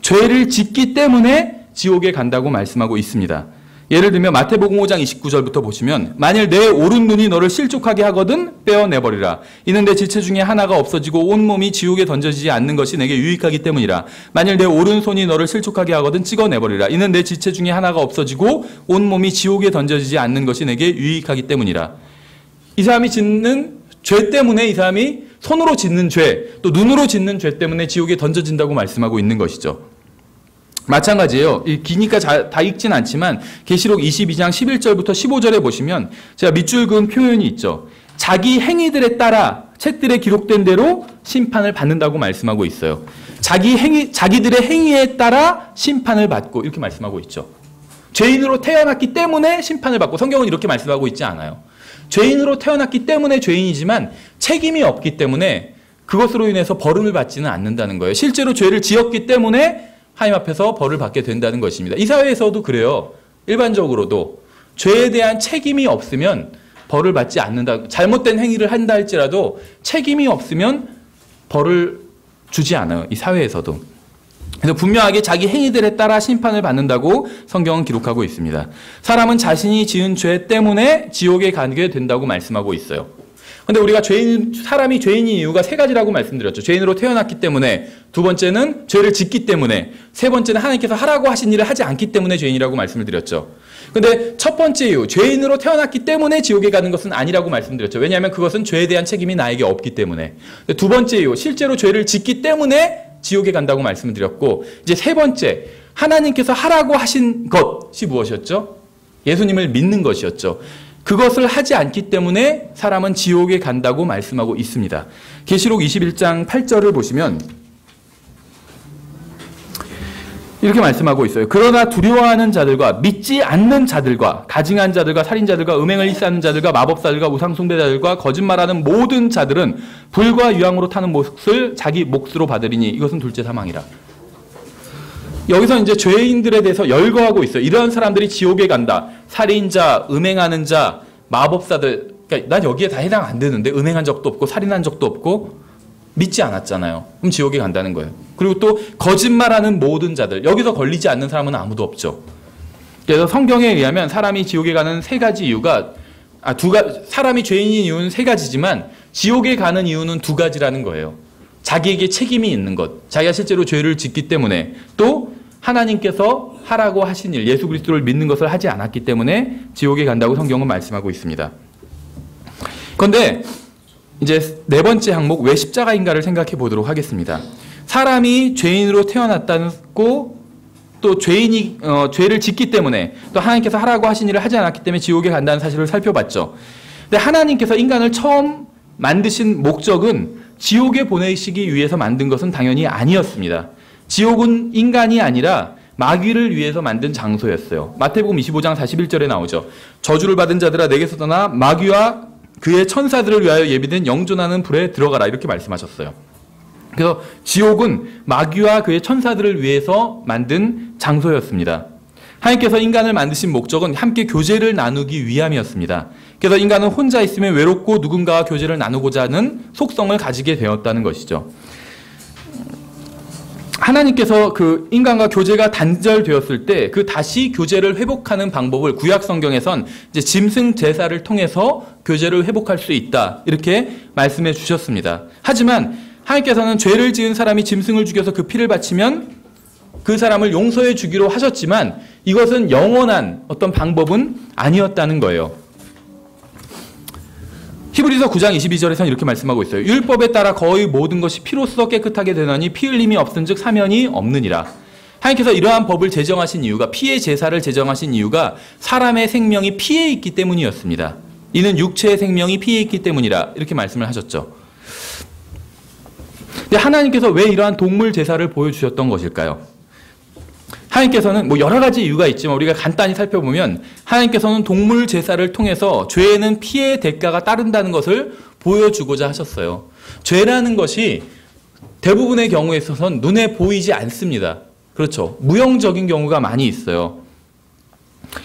죄를 짓기 때문에 지옥에 간다고 말씀하고 있습니다. 예를 들면 마태복음 5장 29절부터 보시면 만일 내 오른 눈이 너를 실족하게 하거든 빼어내버리라. 이는 내 지체 중에 하나가 없어지고 온몸이 지옥에 던져지지 않는 것이 내게 유익하기 때문이라. 만일 내 오른손이 너를 실족하게 하거든 찍어내버리라. 이는 내 지체 중에 하나가 없어지고 온몸이 지옥에 던져지지 않는 것이 내게 유익하기 때문이라. 이 사람이 짓는 죄 때문에 이 사람이 손으로 짓는 죄, 또 눈으로 짓는 죄 때문에 지옥에 던져진다고 말씀하고 있는 것이죠. 마찬가지예요. 기니까 다 읽진 않지만 계시록 22장 11절부터 15절에 보시면 제가 밑줄 그은 표현이 있죠. 자기 행위들에 따라 책들에 기록된 대로 심판을 받는다고 말씀하고 있어요. 자기들의 행위에 따라 심판을 받고 이렇게 말씀하고 있죠. 죄인으로 태어났기 때문에 심판을 받고 성경은 이렇게 말씀하고 있지 않아요. 죄인으로 태어났기 때문에 죄인이지만 책임이 없기 때문에 그것으로 인해서 벌을 받지는 않는다는 거예요. 실제로 죄를 지었기 때문에 하나님 앞에서 벌을 받게 된다는 것입니다. 이 사회에서도 그래요. 일반적으로도 죄에 대한 책임이 없으면 벌을 받지 않는다. 잘못된 행위를 한다 할지라도 책임이 없으면 벌을 주지 않아요. 이 사회에서도. 그래서 분명하게 자기 행위들에 따라 심판을 받는다고 성경은 기록하고 있습니다. 사람은 자신이 지은 죄 때문에 지옥에 가게 된다고 말씀하고 있어요. 근데 우리가 사람이 죄인인 이유가 세 가지라고 말씀드렸죠. 죄인으로 태어났기 때문에, 두 번째는 죄를 짓기 때문에, 세 번째는 하나님께서 하라고 하신 일을 하지 않기 때문에 죄인이라고 말씀을 드렸죠. 근데 첫 번째 이유, 죄인으로 태어났기 때문에 지옥에 가는 것은 아니라고 말씀드렸죠. 왜냐하면 그것은 죄에 대한 책임이 나에게 없기 때문에. 두 번째 이유, 실제로 죄를 짓기 때문에 지옥에 간다고 말씀을 드렸고, 이제 세 번째, 하나님께서 하라고 하신 것이 무엇이었죠? 예수님을 믿는 것이었죠. 그것을 하지 않기 때문에 사람은 지옥에 간다고 말씀하고 있습니다. 계시록 21장 8절을 보시면 이렇게 말씀하고 있어요. 그러나 두려워하는 자들과 믿지 않는 자들과 가증한 자들과 살인자들과 음행을 일삼는 자들과 마법사들과 우상숭배자들과 거짓말하는 모든 자들은 불과 유황으로 타는 몫을 자기 몫으로 받으리니 이것은 둘째 사망이라. 여기서 이제 죄인들에 대해서 열거하고 있어요. 이러한 사람들이 지옥에 간다. 살인자, 음행하는 자, 마법사들. 그러니까 난 여기에 다 해당 안 되는데 음행한 적도 없고 살인한 적도 없고 믿지 않았잖아요. 그럼 지옥에 간다는 거예요. 그리고 또 거짓말하는 모든 자들. 여기서 걸리지 않는 사람은 아무도 없죠. 그래서 성경에 의하면 사람이 지옥에 가는 세 가지 이유가 사람이 죄인인 이유는 세 가지지만 지옥에 가는 이유는 두 가지라는 거예요. 자기에게 책임이 있는 것, 자기가 실제로 죄를 짓기 때문에, 또 하나님께서 하라고 하신 일, 예수 그리스도를 믿는 것을 하지 않았기 때문에 지옥에 간다고 성경은 말씀하고 있습니다. 그런데 이제 네 번째 항목, 왜 십자가인가를 생각해 보도록 하겠습니다. 사람이 죄인으로 태어났다고 또 죄를 짓기 때문에 또 하나님께서 하라고 하신 일을 하지 않았기 때문에 지옥에 간다는 사실을 살펴봤죠. 근데 하나님께서 인간을 처음 만드신 목적은 지옥에 보내시기 위해서 만든 것은 당연히 아니었습니다. 지옥은 인간이 아니라 마귀를 위해서 만든 장소였어요. 마태복음 25장 41절에 나오죠. 저주를 받은 자들아 내게서 떠나 마귀와 그의 천사들을 위하여 예비된 영존하는 불에 들어가라 이렇게 말씀하셨어요. 그래서 지옥은 마귀와 그의 천사들을 위해서 만든 장소였습니다. 하나님께서 인간을 만드신 목적은 함께 교제를 나누기 위함이었습니다. 그래서 인간은 혼자 있으면 외롭고 누군가와 교제를 나누고자 하는 속성을 가지게 되었다는 것이죠. 하나님께서 그 인간과 교제가 단절되었을 때 그 다시 교제를 회복하는 방법을 구약 성경에선 이제 짐승 제사를 통해서 교제를 회복할 수 있다 이렇게 말씀해 주셨습니다. 하지만 하나님께서는 죄를 지은 사람이 짐승을 죽여서 그 피를 바치면 그 사람을 용서해 주기로 하셨지만 이것은 영원한 어떤 방법은 아니었다는 거예요. 히브리서 9장 22절에서는 이렇게 말씀하고 있어요. 율법에 따라 거의 모든 것이 피로써 깨끗하게 되나니 피 흘림이 없은즉 사면이 없느니라. 하나님께서 이러한 법을 제정하신 이유가 피의 제사를 제정하신 이유가 사람의 생명이 피에 있기 때문이었습니다. 이는 육체의 생명이 피에 있기 때문이라 이렇게 말씀을 하셨죠. 근데 하나님께서 왜 이러한 동물 제사를 보여주셨던 것일까요? 하나님께서는 뭐 여러 가지 이유가 있지만 우리가 간단히 살펴보면 하나님께서는 동물 제사를 통해서 죄에는 피의 대가가 따른다는 것을 보여주고자 하셨어요. 죄라는 것이 대부분의 경우에 있어서는 눈에 보이지 않습니다. 그렇죠. 무형적인 경우가 많이 있어요.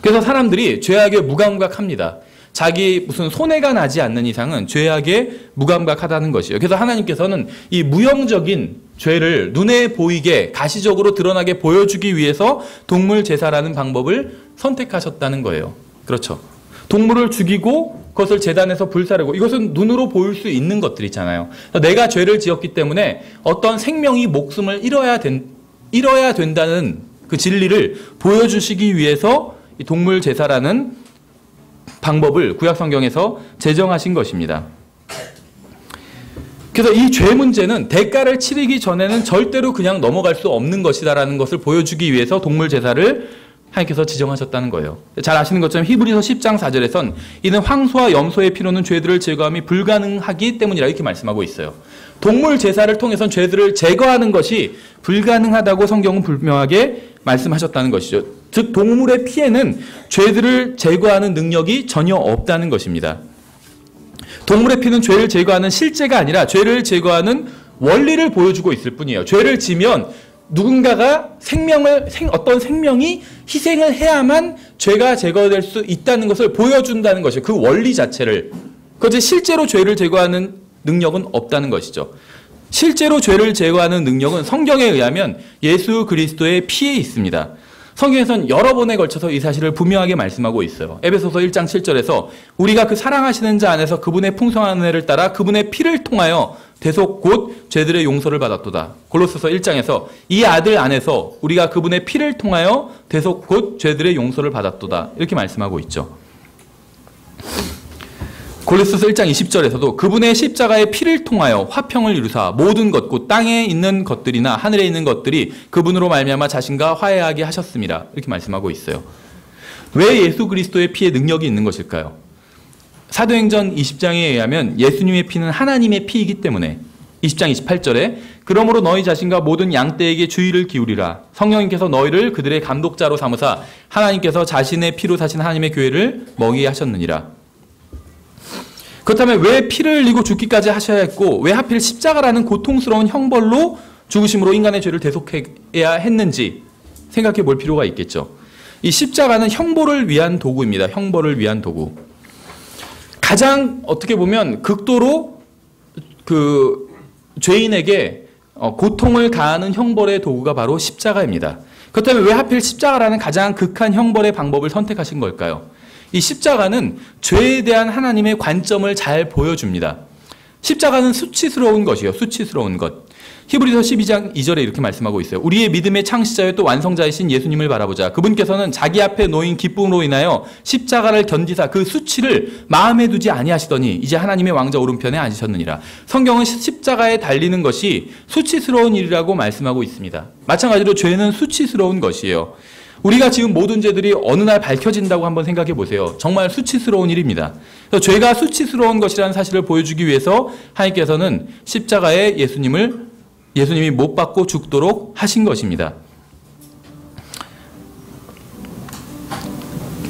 그래서 사람들이 죄악에 무감각합니다. 자기 무슨 손해가 나지 않는 이상은 죄악에 무감각하다는 것이에요. 그래서 하나님께서는 이 무형적인 죄를 눈에 보이게 가시적으로 드러나게 보여주기 위해서 동물 제사라는 방법을 선택하셨다는 거예요. 그렇죠. 동물을 죽이고 그것을 제단에서 불사르고 이것은 눈으로 보일 수 있는 것들이잖아요. 내가 죄를 지었기 때문에 어떤 생명이 목숨을 잃어야 된다는 그 진리를 보여주시기 위해서 이 동물 제사라는 방법을 구약 성경에서 제정하신 것입니다. 그래서 이 죄 문제는 대가를 치르기 전에는 절대로 그냥 넘어갈 수 없는 것이다라는 것을 보여주기 위해서 동물 제사를 하나님께서 지정하셨다는 거예요. 잘 아시는 것처럼 히브리서 10장 4절에선 이는 황소와 염소의 피로는 죄들을 제거함이 불가능하기 때문이라 이렇게 말씀하고 있어요. 동물 제사를 통해서는 죄들을 제거하는 것이 불가능하다고 성경은 분명하게 말씀하셨다는 것이죠. 즉 동물의 피에는 죄들을 제거하는 능력이 전혀 없다는 것입니다. 동물의 피는 죄를 제거하는 실제가 아니라 죄를 제거하는 원리를 보여주고 있을 뿐이에요. 죄를 지면 누군가가 어떤 생명이 희생을 해야만 죄가 제거될 수 있다는 것을 보여준다는 것이에요. 그 원리 자체를. 그것이 실제로 죄를 제거하는 능력은 없다는 것이죠. 실제로 죄를 제거하는 능력은 성경에 의하면 예수 그리스도의 피에 있습니다. 성경에서는 여러 번에 걸쳐서 이 사실을 분명하게 말씀하고 있어요. 에베소서 1장 7절에서 우리가 그 사랑하시는 자 안에서 그분의 풍성한 은혜를 따라 그분의 피를 통하여 대속 곧 죄들의 용서를 받았도다. 골로새서 1장에서 이 아들 안에서 우리가 그분의 피를 통하여 대속 곧 죄들의 용서를 받았도다. 이렇게 말씀하고 있죠. 골로새서 1장 20절에서도 그분의 십자가의 피를 통하여 화평을 이루사 모든 것 곧 땅에 있는 것들이나 하늘에 있는 것들이 그분으로 말미암아 자신과 화해하게 하셨습니다. 이렇게 말씀하고 있어요. 왜 예수 그리스도의 피에 능력이 있는 것일까요? 사도행전 20장에 의하면 예수님의 피는 하나님의 피이기 때문에 20장 28절에 그러므로 너희 자신과 모든 양떼에게 주의를 기울이라 성령님께서 너희를 그들의 감독자로 삼으사 하나님께서 자신의 피로 사신 하나님의 교회를 먹이게 하셨느니라. 그렇다면 왜 피를 흘리고 죽기까지 하셔야 했고 왜 하필 십자가라는 고통스러운 형벌로 죽으심으로 인간의 죄를 대속해야 했는지 생각해 볼 필요가 있겠죠. 이 십자가는 형벌을 위한 도구입니다. 형벌을 위한 도구. 가장 어떻게 보면 극도로 그 죄인에게 고통을 가하는 형벌의 도구가 바로 십자가입니다. 그렇다면 왜 하필 십자가라는 가장 극한 형벌의 방법을 선택하신 걸까요? 이 십자가는 죄에 대한 하나님의 관점을 잘 보여줍니다. 십자가는 수치스러운 것이에요. 수치스러운 것. 히브리서 12장 2절에 이렇게 말씀하고 있어요. 우리의 믿음의 창시자여 또 완성자이신 예수님을 바라보자. 그분께서는 자기 앞에 놓인 기쁨으로 인하여 십자가를 견디사 그 수치를 마음에 두지 아니하시더니 이제 하나님의 왕자 오른편에 앉으셨느니라. 성경은 십자가에 달리는 것이 수치스러운 일이라고 말씀하고 있습니다. 마찬가지로 죄는 수치스러운 것이에요. 우리가 지금 모든 죄들이 어느 날 밝혀진다고 한번 생각해 보세요. 정말 수치스러운 일입니다. 그래서 죄가 수치스러운 것이라는 사실을 보여주기 위해서 하나님께서는 십자가에 예수님이 못 박고 죽도록 하신 것입니다.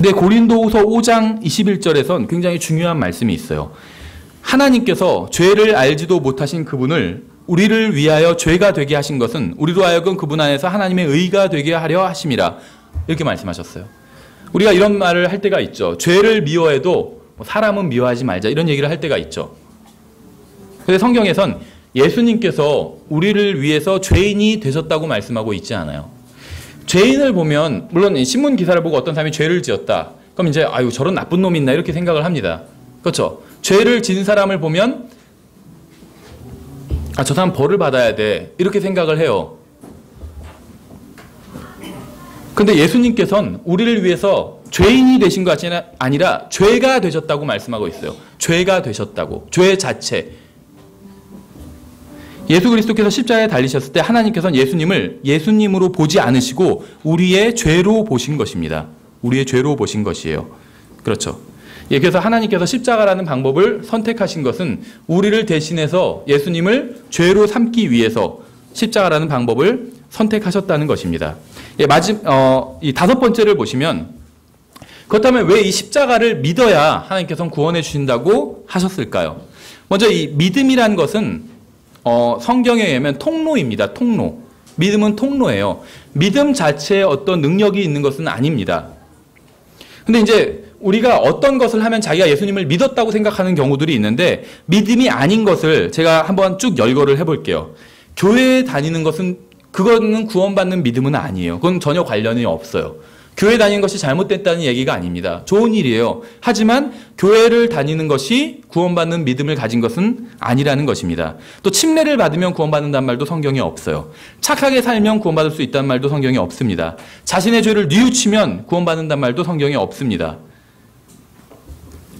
근데 고린도후서 5장 21절에선 굉장히 중요한 말씀이 있어요. 하나님께서 죄를 알지도 못하신 그분을 우리를 위하여 죄가 되게 하신 것은 우리로 하여금 그분 안에서 하나님의 의가 되게 하려 하심이라. 이렇게 말씀하셨어요. 우리가 이런 말을 할 때가 있죠. 죄를 미워해도 사람은 미워하지 말자, 이런 얘기를 할 때가 있죠. 그런데 성경에선 예수님께서 우리를 위해서 죄인이 되셨다고 말씀하고 있지 않아요. 죄인을 보면, 물론 신문 기사를 보고 어떤 사람이 죄를 지었다, 그럼 이제 아유 저런 나쁜 놈이 있나 이렇게 생각을 합니다. 그렇죠? 죄를 지은 사람을 보면 아, 저 사람 벌을 받아야 돼, 이렇게 생각을 해요. 근데 예수님께서는 우리를 위해서 죄인이 되신 것이 아니라 죄가 되셨다고 말씀하고 있어요. 죄가 되셨다고. 죄 자체. 예수 그리스도께서 십자가에 달리셨을 때 하나님께서는 예수님을 예수님으로 보지 않으시고 우리의 죄로 보신 것입니다. 우리의 죄로 보신 것이에요. 그렇죠. 예, 그래서 하나님께서 십자가라는 방법을 선택하신 것은 우리를 대신해서 예수님을 죄로 삼기 위해서 십자가라는 방법을 선택하셨다는 것입니다. 예, 이 다섯 번째를 보시면, 그렇다면 왜 이 십자가를 믿어야 하나님께서는 구원해 주신다고 하셨을까요? 먼저 이 믿음이란 것은 성경에 의하면 통로입니다. 통로. 믿음은 통로예요. 믿음 자체에 어떤 능력이 있는 것은 아닙니다. 근데 이제 우리가 어떤 것을 하면 자기가 예수님을 믿었다고 생각하는 경우들이 있는데, 믿음이 아닌 것을 제가 한번 쭉 열거를 해볼게요. 교회에 다니는 것은, 그거는 구원받는 믿음은 아니에요. 그건 전혀 관련이 없어요. 교회 다니는 것이 잘못됐다는 얘기가 아닙니다. 좋은 일이에요. 하지만 교회를 다니는 것이 구원받는 믿음을 가진 것은 아니라는 것입니다. 또 침례를 받으면 구원받는다는 말도 성경에 없어요. 착하게 살면 구원받을 수 있다는 말도 성경에 없습니다. 자신의 죄를 뉘우치면 구원받는다는 말도 성경에 없습니다.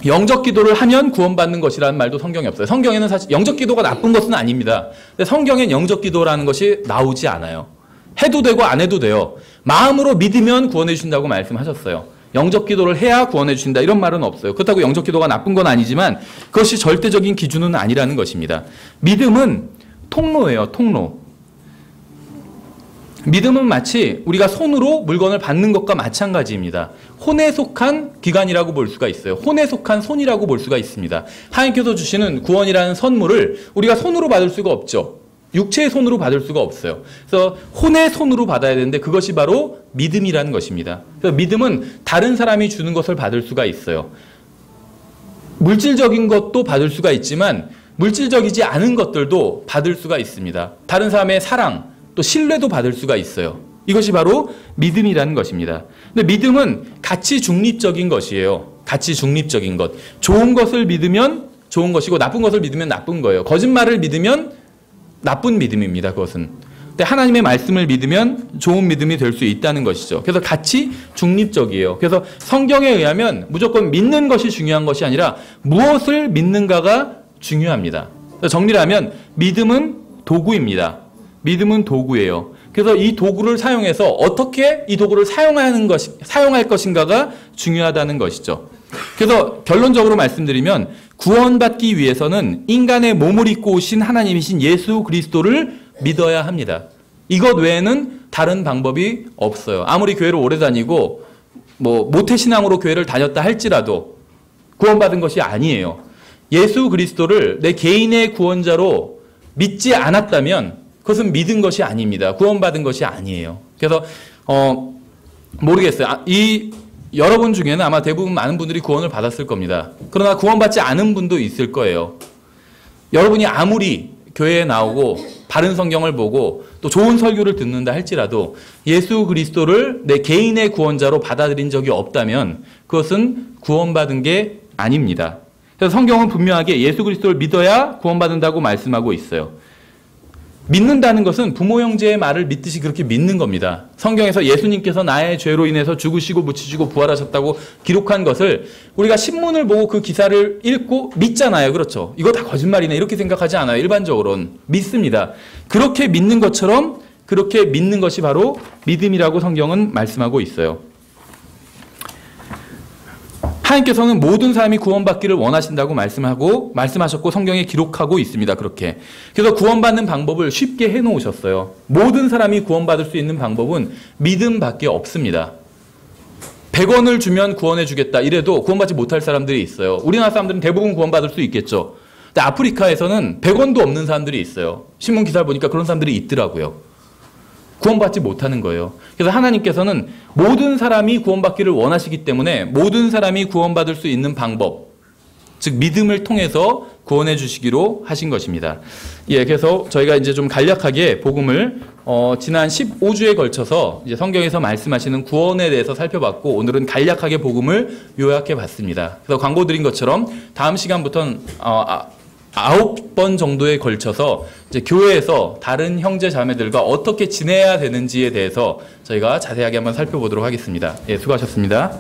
영적 기도를 하면 구원받는 것이라는 말도 성경에 없어요. 성경에는 사실 영적 기도가 나쁜 것은 아닙니다. 근데 성경엔 영적 기도라는 것이 나오지 않아요. 해도 되고 안 해도 돼요. 마음으로 믿으면 구원해 주신다고 말씀하셨어요. 영적 기도를 해야 구원해 주신다, 이런 말은 없어요. 그렇다고 영적 기도가 나쁜 건 아니지만 그것이 절대적인 기준은 아니라는 것입니다. 믿음은 통로예요. 통로. 믿음은 마치 우리가 손으로 물건을 받는 것과 마찬가지입니다. 혼에 속한 기관이라고 볼 수가 있어요. 혼에 속한 손이라고 볼 수가 있습니다. 하나님께서 주시는 구원이라는 선물을 우리가 손으로 받을 수가 없죠. 육체의 손으로 받을 수가 없어요. 그래서 혼의 손으로 받아야 되는데 그것이 바로 믿음이라는 것입니다. 그래서 믿음은 다른 사람이 주는 것을 받을 수가 있어요. 물질적인 것도 받을 수가 있지만 물질적이지 않은 것들도 받을 수가 있습니다. 다른 사람의 사랑, 또 신뢰도 받을 수가 있어요. 이것이 바로 믿음이라는 것입니다. 근데 믿음은 가치 중립적인 것이에요. 가치 중립적인 것. 좋은 것을 믿으면 좋은 것이고 나쁜 것을 믿으면 나쁜 거예요. 거짓말을 믿으면 나쁜 믿음입니다. 그것은. 근데 하나님의 말씀을 믿으면 좋은 믿음이 될 수 있다는 것이죠. 그래서 가치 중립적이에요. 그래서 성경에 의하면 무조건 믿는 것이 중요한 것이 아니라 무엇을 믿는가가 중요합니다. 정리를 하면 믿음은 도구입니다. 믿음은 도구예요. 그래서 이 도구를 사용해서 어떻게 이 도구를 사용할 것인가가 중요하다는 것이죠. 그래서 결론적으로 말씀드리면 구원받기 위해서는 인간의 몸을 입고 오신 하나님이신 예수 그리스도를 믿어야 합니다. 이것 외에는 다른 방법이 없어요. 아무리 교회를 오래 다니고 모태신앙으로 교회를 다녔다 할지라도 구원받은 것이 아니에요. 예수 그리스도를 내 개인의 구원자로 믿지 않았다면 그것은 믿은 것이 아닙니다. 구원받은 것이 아니에요. 그래서 모르겠어요. 여러분 중에는 아마 대부분 많은 분들이 구원을 받았을 겁니다. 그러나 구원받지 않은 분도 있을 거예요. 여러분이 아무리 교회에 나오고 바른 성경을 보고 또 좋은 설교를 듣는다 할지라도 예수 그리스도를 내 개인의 구원자로 받아들인 적이 없다면 그것은 구원받은 게 아닙니다. 그래서 성경은 분명하게 예수 그리스도를 믿어야 구원받는다고 말씀하고 있어요. 믿는다는 것은 부모 형제의 말을 믿듯이 그렇게 믿는 겁니다. 성경에서 예수님께서 나의 죄로 인해서 죽으시고 묻히시고 부활하셨다고 기록한 것을 우리가 신문을 보고 그 기사를 읽고 믿잖아요. 그렇죠? 이거 다 거짓말이네 이렇게 생각하지 않아요. 일반적으로는 믿습니다. 그렇게 믿는 것처럼 그렇게 믿는 것이 바로 믿음이라고 성경은 말씀하고 있어요. 하나님께서는 모든 사람이 구원받기를 원하신다고 말씀하셨고 성경에 기록하고 있습니다. 그렇게. 그래서 구원받는 방법을 쉽게 해놓으셨어요. 모든 사람이 구원받을 수 있는 방법은 믿음밖에 없습니다. 100원을 주면 구원해 주겠다 이래도 구원받지 못할 사람들이 있어요. 우리나라 사람들은 대부분 구원받을 수 있겠죠. 근데 아프리카에서는 100원도 없는 사람들이 있어요. 신문 기사를 보니까 그런 사람들이 있더라고요. 구원받지 못하는 거예요. 그래서 하나님께서는 모든 사람이 구원받기를 원하시기 때문에 모든 사람이 구원받을 수 있는 방법, 즉 믿음을 통해서 구원해 주시기로 하신 것입니다. 예, 그래서 저희가 이제 좀 간략하게 복음을 지난 15주에 걸쳐서 이제 성경에서 말씀하시는 구원에 대해서 살펴봤고, 오늘은 간략하게 복음을 요약해 봤습니다. 그래서 광고 드린 것처럼 다음 시간부터는 9번 정도에 걸쳐서 이제 교회에서 다른 형제 자매들과 어떻게 지내야 되는지에 대해서 저희가 자세하게 한번 살펴보도록 하겠습니다. 예, 수고하셨습니다.